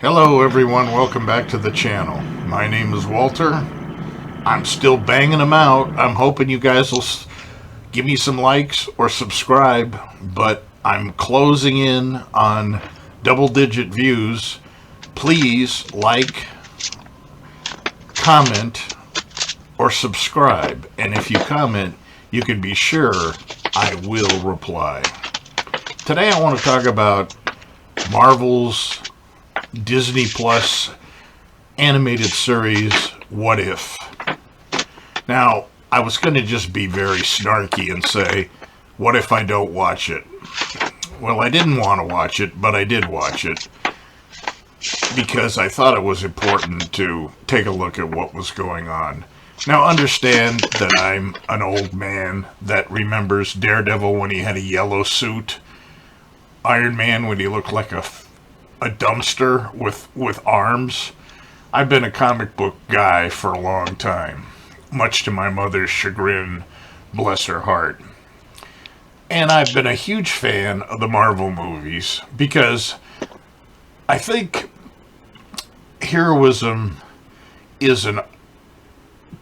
Hello everyone, welcome back to the channel. My name is Walter. I'm still banging them out. I'm hoping you guys will give me some likes or subscribe, but I'm closing in on double-digit views. Please like, comment, or subscribe. And if you comment, you can be sure I will reply. Today I want to talk about Marvel's Disney Plus animated series, What If? Now, I was going to just be very snarky and say, what if I don't watch it? Well, I didn't want to watch it, but I did watch it because I thought it was important to take a look at what was going on. Now, understand that I'm an old man that remembers Daredevil when he had a yellow suit, Iron Man when he looked like a dumpster with arms. I've been a comic book guy for a long time, much to my mother's chagrin, bless her heart. And I've been a huge fan of the Marvel movies because I think heroism is a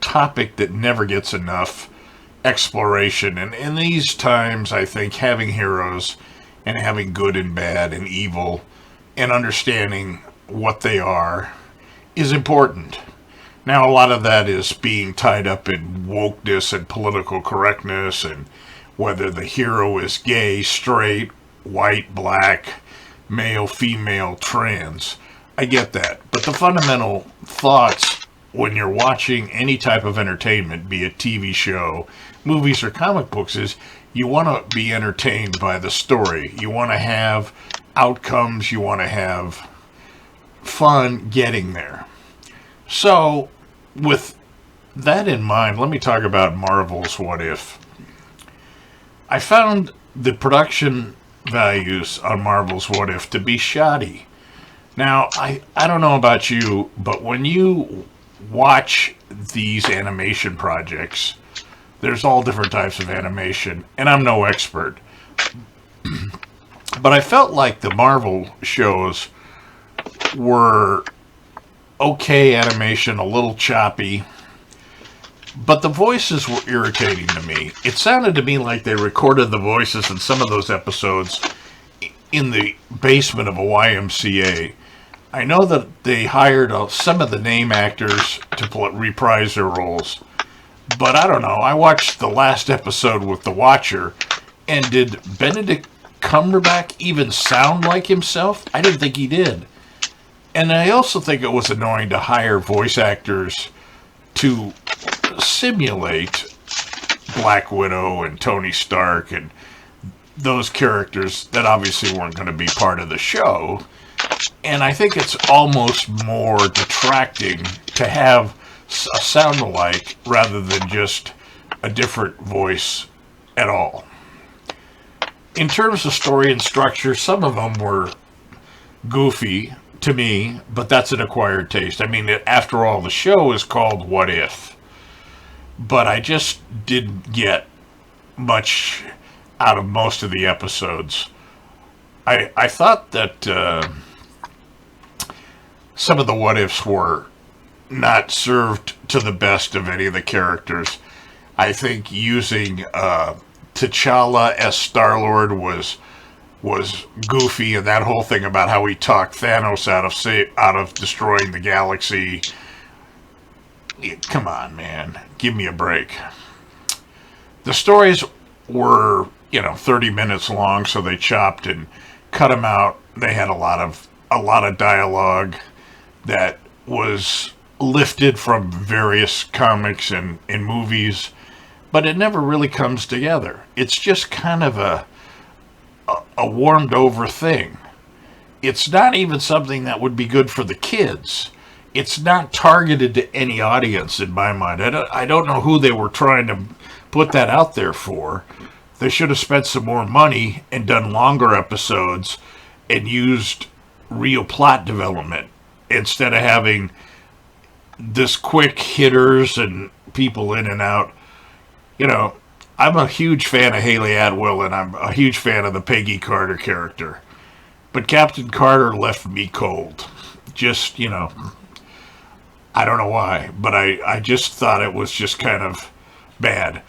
topic that never gets enough exploration. And in these times, I think having heroes and having good and bad and evil and understanding what they are is important. Now, a lot of that is being tied up in wokeness and political correctness and whether the hero is gay, straight, white, black, male, female, trans. I get that. But the fundamental thoughts when you're watching any type of entertainment, be it TV show, movies, or comic books, is you want to be entertained by the story. You want to have outcomes. You want to have fun getting there. So, with that in mind, let me talk about Marvel's What If. I found the production values on Marvel's What If to be shoddy. Now, I don't know about you, but when you watch these animation projects, there's all different types of animation, and I'm no expert. But I felt like the Marvel shows were okay animation, a little choppy, but the voices were irritating to me. It sounded to me like they recorded the voices in some of those episodes in the basement of a YMCA. I know that they hired some of the name actors to reprise their roles, but I don't know. I watched the last episode with The Watcher, and did Benedict Cumberbatch even sound like himself? I didn't think he did. And I also think it was annoying to hire voice actors to simulate Black Widow and Tony Stark and those characters that obviously weren't going to be part of the show. And I think it's almost more detracting to have a sound-alike rather than just a different voice at all. In terms of story and structure, some of them were goofy to me, but that's an acquired taste. I mean, after all, the show is called What If. But I just didn't get much out of most of the episodes. I thought that some of the what ifs were not served to the best of any of the characters. I think using T'Challa as Star-Lord was goofy, and that whole thing about how he talked Thanos out of destroying the galaxy. Come on, man. Give me a break. The stories were, 30 minutes long, so they chopped and cut them out. They had a lot of dialogue that was lifted from various comics and movies, but it never really comes together. It's just kind of a warmed over thing. It's not even something that would be good for the kids. It's not targeted to any audience in my mind. I don't know who they were trying to put that out there for. They should have spent some more money and done longer episodes and used real plot development instead of having this quick hitters and people in and out. I'm a huge fan of Haley Atwell, and I'm a huge fan of the Peggy Carter character. But Captain Carter left me cold. Just, I don't know why, but I just thought it was just kind of bad.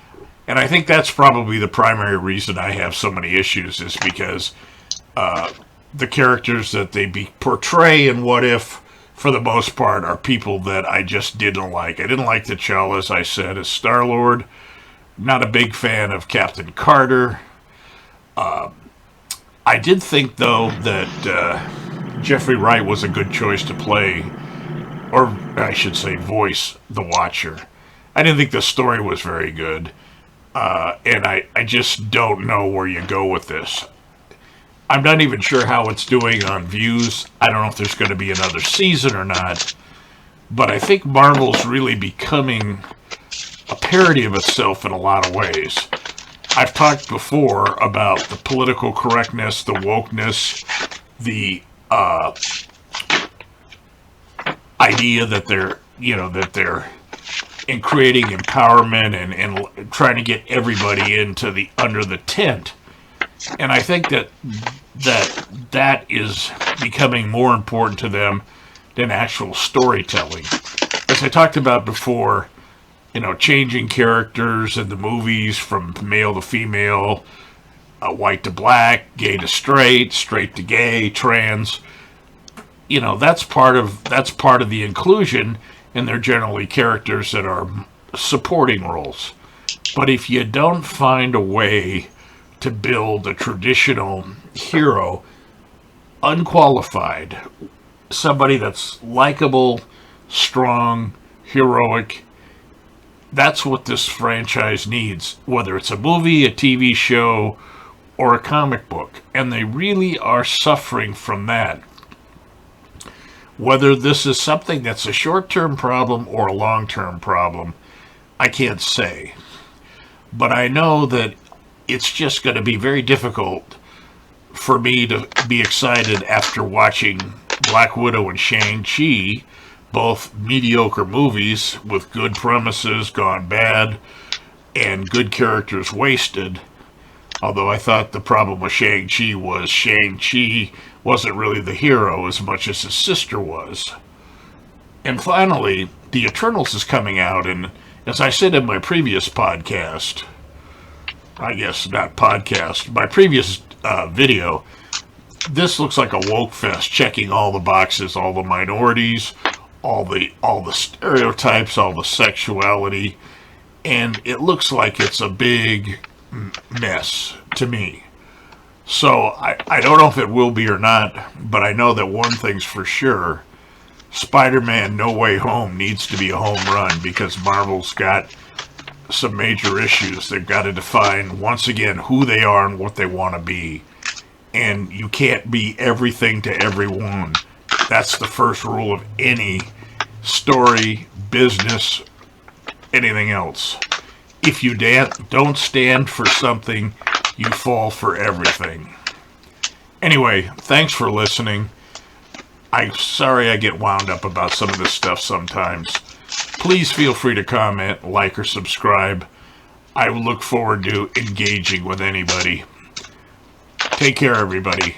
And I think that's probably the primary reason I have so many issues is because the characters that they portray in What If, for the most part, are people that I just didn't like. I didn't like T'Challa, as I said, as Star-Lord. Not a big fan of Captain Carter. I did think, though, that Jeffrey Wright was a good choice to play, or I should say voice, the Watcher. I didn't think the story was very good. And I just don't know where you go with this. I'm not even sure how it's doing on views. I don't know if there's going to be another season or not. But I think Marvel's really becoming a parody of itself in a lot of ways. I've talked before about the political correctness, the wokeness, the idea that they're in creating empowerment and trying to get everybody into under the tent. And I think that is becoming more important to them than actual storytelling. As I talked about before, changing characters in the movies from male to female, white to black, gay to straight, straight to gay, trans. That's part of the inclusion, and they're generally characters that are supporting roles. But if you don't find a way to build a traditional hero, unqualified, somebody that's likable, strong, heroic, that's what this franchise needs, whether it's a movie, a TV show, or a comic book. And they really are suffering from that. Whether this is something that's a short-term problem or a long-term problem, I can't say. But I know that it's just going to be very difficult for me to be excited after watching Black Widow and Shang-Chi, both mediocre movies with good premises gone bad and good characters wasted. Although I thought the problem with Shang-Chi wasn't really the hero as much as his sister was. And finally, The Eternals is coming out, and as I said in my previous podcast, I guess not podcast, my previous video, this looks like a woke fest, checking all the boxes, all the minorities, all the stereotypes, all the sexuality, and it looks like it's a big mess to me. So I don't know if it will be or not, but I know that one thing's for sure. Spider-Man No Way Home needs to be a home run because Marvel's got some major issues. They've got to define, once again, who they are and what they want to be. And you can't be everything to everyone. That's the first rule of any story, business, anything else. If you don't stand for something, you fall for everything. Anyway, thanks for listening. I'm sorry I get wound up about some of this stuff sometimes. Please feel free to comment, like, or subscribe. I look forward to engaging with anybody. Take care, everybody.